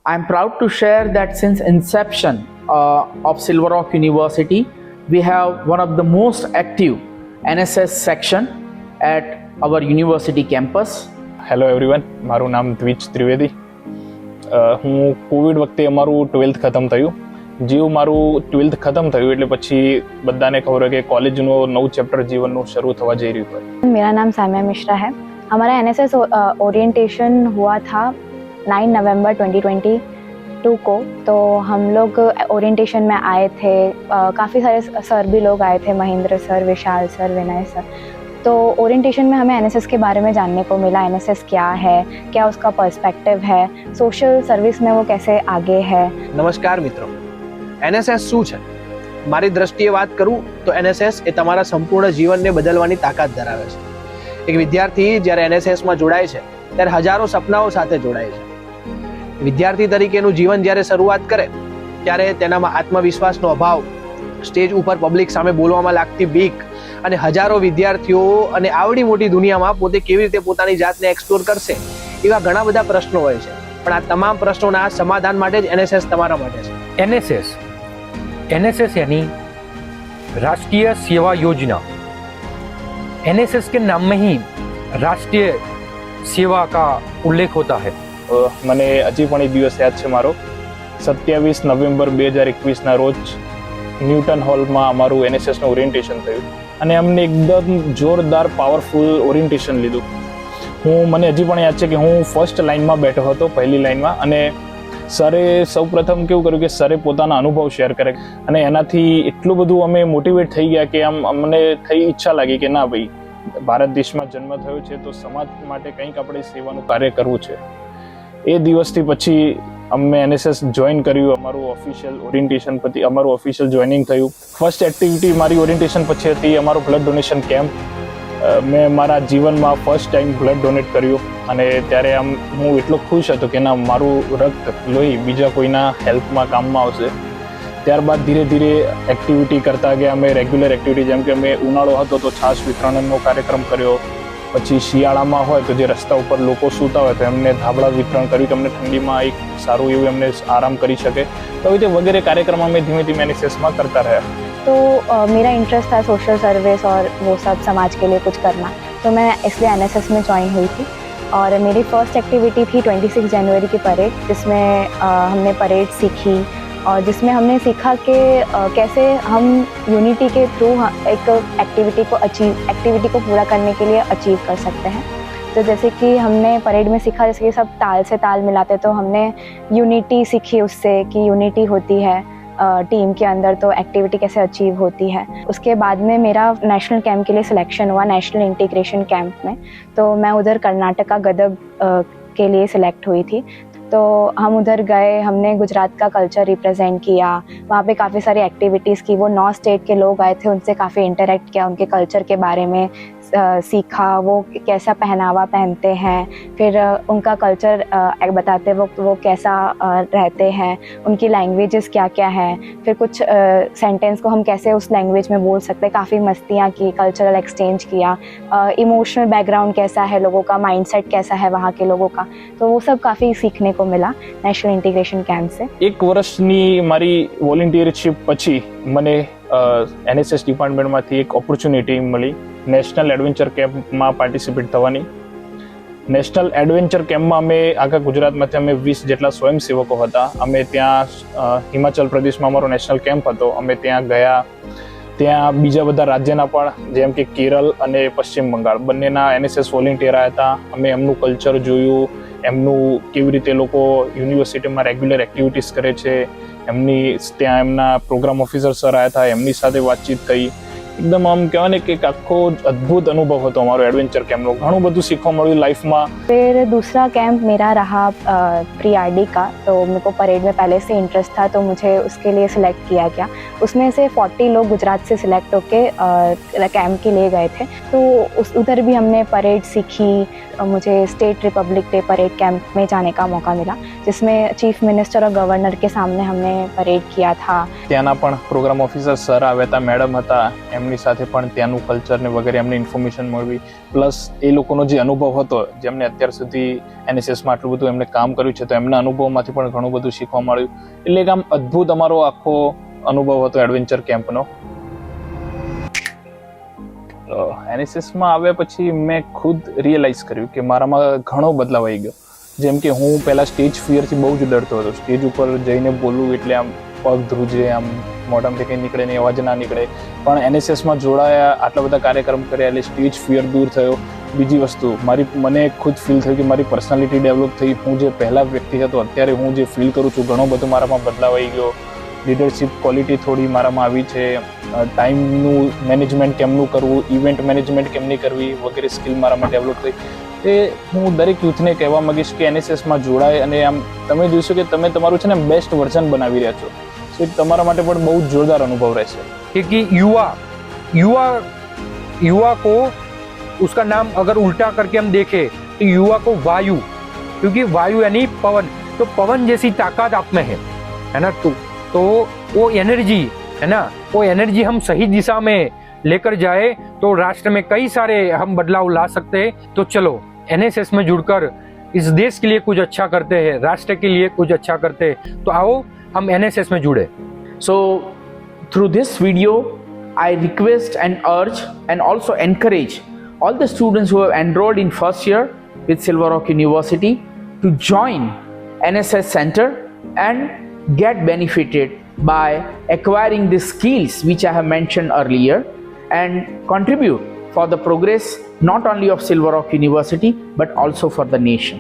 I'm proud to share that since inception of Silver Rock University, we have one of the most active NSS section at our university campus. Hello everyone, મારું નામ દ્વિજ ત્રિવેદી. હું Covid વખતે અમારું 12th ખતમ થયું. જેવું મારું 12th ખતમ થયું એટલે પછી બધાને ખબર હોય કે કોલેજનું નવું ચેપ્ટર જીવનનું શરૂ થવા જઈ રહ્યું હોય. मेरा नाम सामिया मिश्रा है. हमारा एनएसएस ओरिएंटेशन हुआ था 9 नवंबर 2022 को. तो हम लोग ओरिएंटेशन में आए थे. काफ़ी सारे सर भी लोग आए थे, महेंद्र सर, विशाल सर, विनय सर. तो ओरिएंटेशन में हमें एनएसएस के बारे में जानने को मिला. एनएसएस क्या है, क्या उसका पर्सपेक्टिव है, सोशल सर्विस में वो कैसे आगे है. નમસ્કાર મિત્રો, એનએસએસ શું છે? મારી દ્રષ્ટિએ વાત કરું તો એનએસએસ એ તમારા સંપૂર્ણ જીવનને બદલવાની તાકાત ધરાવે છે. એક વિદ્યાર્થી જ્યારે એનએસએસમાં જોડાય છે ત્યારે હજારો સપનાઓ સાથે જોડાય છે. વિદ્યાર્થી તરીકેનું જીવન જ્યારે શરૂઆત કરે ત્યારે તેનામાં આત્મવિશ્વાસનો અભાવ, સ્ટેજ ઉપર પબ્લિક સામે બોલવામાં લાગતી બીક અને હજારો વિદ્યાર્થીઓ અને આવડી મોટી દુનિયામાં પોતે કેવી રીતે પોતાની જાતને એક્સપ્લોર કરશે એવા ઘણા બધા પ્રશ્નો હોય છે. પણ આ તમામ પ્રશ્નોના સમાધાન માટે જ એનએસએસ તમારા માટે છે. एनएसएस यानी राष्ट्रीय सेवा योजना. एनएसएस के नाम में ही राष्ट्रीय सेवा का उल्लेख होता है. મને હજી પણ એ દિવસ યાદ છે મારો. 27 નવેમ્બર 2021ના રોજ ન્યૂટન હોલમાં અમારું એનએસએસનું ઓરિએન્ટેશન થયું અને અમને એકદમ જોરદાર પાવરફુલ ઓરિએન્ટેશન લીધું. મને હજી પણ યાદ છે કે હું ફર્સ્ટ લાઇનમાં બેઠો હતો, પહેલી લાઇનમાં, અને સરે સૌ પ્રથમ કેવું કર્યું કે સરે પોતાના અનુભવ શેર કરે અને એનાથી એટલું બધું અમે મોટિવેટ થઈ ગયા કે આમ અમને ઈચ્છા લાગી કે ના ભાઈ, ભારત દેશમાં જન્મ થયો છે તો સમાજ માટે કંઈક આપણે સેવાનું કાર્ય કરવું છે. એ દિવસથી પછી અમે એનએસએસ જોઈન કર્યું. અમારું ઓફિશિયલ ઓરિએન્ટેશન પછી અમારું ઓફિશિયલ જોઈનિંગ થયું. ફર્સ્ટ એક્ટિવિટી મારી ઓરિએન્ટેશન પછી હતી અમારું બ્લડ ડોનેશન કેમ્પ. મેં મારા જીવનમાં ફર્સ્ટ ટાઈમ બ્લડ ડોનેટ કર્યું અને ત્યારે હું એટલો ખુશ હતો કે ના, મારું રક્ત, લોહી બીજા કોઈના હેલ્પમાં કામમાં આવશે. ત્યારબાદ ધીરે ધીરે એક્ટિવિટી કરતા ગયા અમે, રેગ્યુલર એક્ટિવિટી, જેમ કે અમે ઉનાળો હતો તો છાશ વિતરણનો કાર્યક્રમ કર્યો. પછી શિયાળામાં હોય તો જે રસ્તા ઉપર લોકો સૂતા હોય તો એમને ધાબળા વિતરણ કર્યું કે અમને ઠંડીમાં એક સારું એવું એમને આરામ કરી શકે. તો આવી રીતે વગેરે કાર્યક્રમ અમે ધીમે ધીમે એનએસએસમાં करता रहा. तो मेरा इंटरेस्ट था सोशल सर्विस और वो सब समाज के लिए कुछ करना. तो मैं इसलिए एनएसएस में ज्वाइन हुई थी और मेरी फर्स्ट एक्टिविटी थी 26 जनवरी की परेड, जिसमें हमने परेड सीखी और जिसमें हमने सीखा कि कैसे हम यूनिटी के थ्रू एक एक्टिविटी को पूरा करने के लिए अचीव कर सकते हैं. तो जैसे कि हमने परेड में सीखा, जैसे कि सब ताल से ताल मिलाते, तो हमने यूनिटी सीखी उससे कि यूनिटी होती है टीम के अंदर, तो एक्टिविटी कैसे अचीव होती है. उसके बाद में मेरा नेशनल कैंप के लिए सिलेक्शन हुआ, नेशनल इंटीग्रेशन कैंप में. तो मैं उधर कर्नाटका गदग के लिए सिलेक्ट हुई थी. तो हम उधर गए, हमने गुजरात का कल्चर रिप्रेजेंट किया. वहाँ पे काफ़ी सारी एक्टिविटीज़ की. वो 9 स्टेट के लोग आए थे, उनसे काफ़ी इंटरेक्ट किया, उनके कल्चर के बारे में सीखा, वो कैसा पहनावा पहनते हैं, फिर उनका कल्चर बताते वक्त वो कैसा रहते हैं, उनकी लैंग्वेजेस क्या क्या हैं, फिर कुछ सेंटेंस को हम कैसे उस लैंग्वेज में बोल सकते हैं. काफ़ी मस्तियाँ की, कल्चरल एक्सचेंज किया, इमोशनल बैकग्राउंड कैसा है लोगों का, माइंडसेट कैसा है वहाँ के लोगों का. तो वो सब काफ़ी सीखने को मिला नेशनल इंटीग्रेशन कैंप से. એક વર્ષની મારી વોલન્ટિયરશીપ પછી મને એનએસએસ ડિપાર્ટમેન્ટમાંથી એક ઓપોર્ચ્યુનિટી મળી નેશનલ એડવેન્ચર કેમ્પમાં પાર્ટિસિપેટ થવાની. નેશનલ એડવેન્ચર કેમ્પમાં અમે આખા ગુજરાતમાંથી અમે 20 જેટલા સ્વયંસેવકો હતા. અમે ત્યાં હિમાચલ પ્રદેશમાં અમારો નેશનલ કેમ્પ હતો, અમે ત્યાં ગયા. ત્યાં બીજા બધા રાજ્યના પણ, જેમ કે કેરળ અને પશ્ચિમ બંગાળ બંનેના એનએસએસ વોલન્ટિયર આવ્યા હતા. અમે એમનું કલ્ચર જોયું, એમનું કેવી રીતે લોકો યુનિવર્સિટીમાં રેગ્યુલર એક્ટિવિટીઝ કરે છે, ત્યાં એમના પ્રોગ્રામ ઓફિસર સર આવ્યા હતા, એમની સાથે વાતચીત થઈ. एकदम आम कहवा ने कि आखो अद्भुत अनुभव હતો અમારો એડવેન્ચર કેમ્પનો. ઘણું બધું શીખવા મળ્યું લાઈફમાં. फिर दूसरा कैंप मेरा रहा प्री आरडी का. तो मेरे को परेड में पहले से इंटरेस्ट था, तो मुझे उसके लिए सिलेक्ट किया गया. उसमें से 40 लोग गुजरात से सिलेक्ट होके कैंप के लिए गए थे. तो उधर भी हमने परेड सीखी. मुझे state Republic day parade camp में जाने का मौका मिला, जिसमें चीफ मिनिस्टर और गवर्नर के सामने हमने परेड किया था. ત્યાંના પણ પ્રોગ્રામ ઓફિસર સર આવ્યા હતા, મેડમ હતા, એમની સાથે પણ ત્યાંનું કલ્ચર ને વગેરે એમને ઇન્ફોર્મેશન મળવી, પ્લસ એ લોકોનો જે અનુભવ હતો જેમને અત્યાર સુધી એનએસએસમાં આટલું બધું એમને કામ કર્યું છે તો એમના અનુભવમાંથી પણ ઘણું બધું શીખવા મળ્યું. એટલે એક આમ અદ્ભુત અમારો આખો અનુભવ હતો એડવેન્ચર કેમ્પનો. એનએસએસમાં આવ્યા પછી મેં ખુદ રિયલાઇઝ કર્યું કે મારામાં ઘણો બદલાવ આવી ગયો. જેમ કે હું પહેલાં સ્ટેજ ફિયરથી બહુ જ ડરતો હતો. સ્ટેજ ઉપર જઈને બોલવું એટલે આમ પગ ધ્રુજે, આમ મોઢામાંથી કંઈ નીકળે ને અવાજ ના નીકળે. પણ એનએસએસમાં જોડાયા, આટલા બધા કાર્યક્રમ કર્યા એટલે સ્ટેજ ફિયર દૂર થયો. બીજી વસ્તુ, મને ખુદ ફીલ થયું કે મારી પર્સનાલિટી ડેવલપ થઈ. હું જે પહેલાં વ્યક્તિ હતો અત્યારે હું જે ફીલ કરું છું ઘણો બધો મારામાં બદલાવ આવી ગયો. લીડરશિપ ક્વોલિટી થોડી મારામાં આવી છે. ટાઈમનું મેનેજમેન્ટ કેમનું કરવું, ઇવેન્ટ મેનેજમેન્ટ કેમની કરવી વગેરે સ્કિલ મારામાં ડેવલપ થઈ. એ હું દરેક યુથને કહેવા માંગીશ કે એનએસએસમાં જોડાય અને આમ તમે જોઈશો કે તમે તમારું છે ને બેસ્ટ વર્ઝન બનાવી રહ્યા છો. સો તમારા માટે પણ બહુ જ જોરદાર અનુભવ રહેશે. क्योंकि युवा को उसका नाम अगर उल्टा करके हम देखें तो युवा को वायु, क्योंकि वायु यानी पवन, तो पवन जैसी ताकत आप में है ना. तो वो एनर्जी है ना, वो एनर्जी हम सही दिशा में लेकर जाए तो राष्ट्र में कई सारे हम बदलाव ला सकते हैं. तो चलो एनएसएस में जुड़कर इस देश के लिए कुछ अच्छा करते हैं, राष्ट्र के लिए कुछ अच्छा करते हैं. तो आओ हम एनएसएस में जुड़े. So through this video, I request and urge and also encourage all the students who have enrolled in first year with Silver Rock University to join NSS Center and get benefited by acquiring the skills which I have mentioned earlier and contribute for the progress not only of Silver Rock University but also for the nation.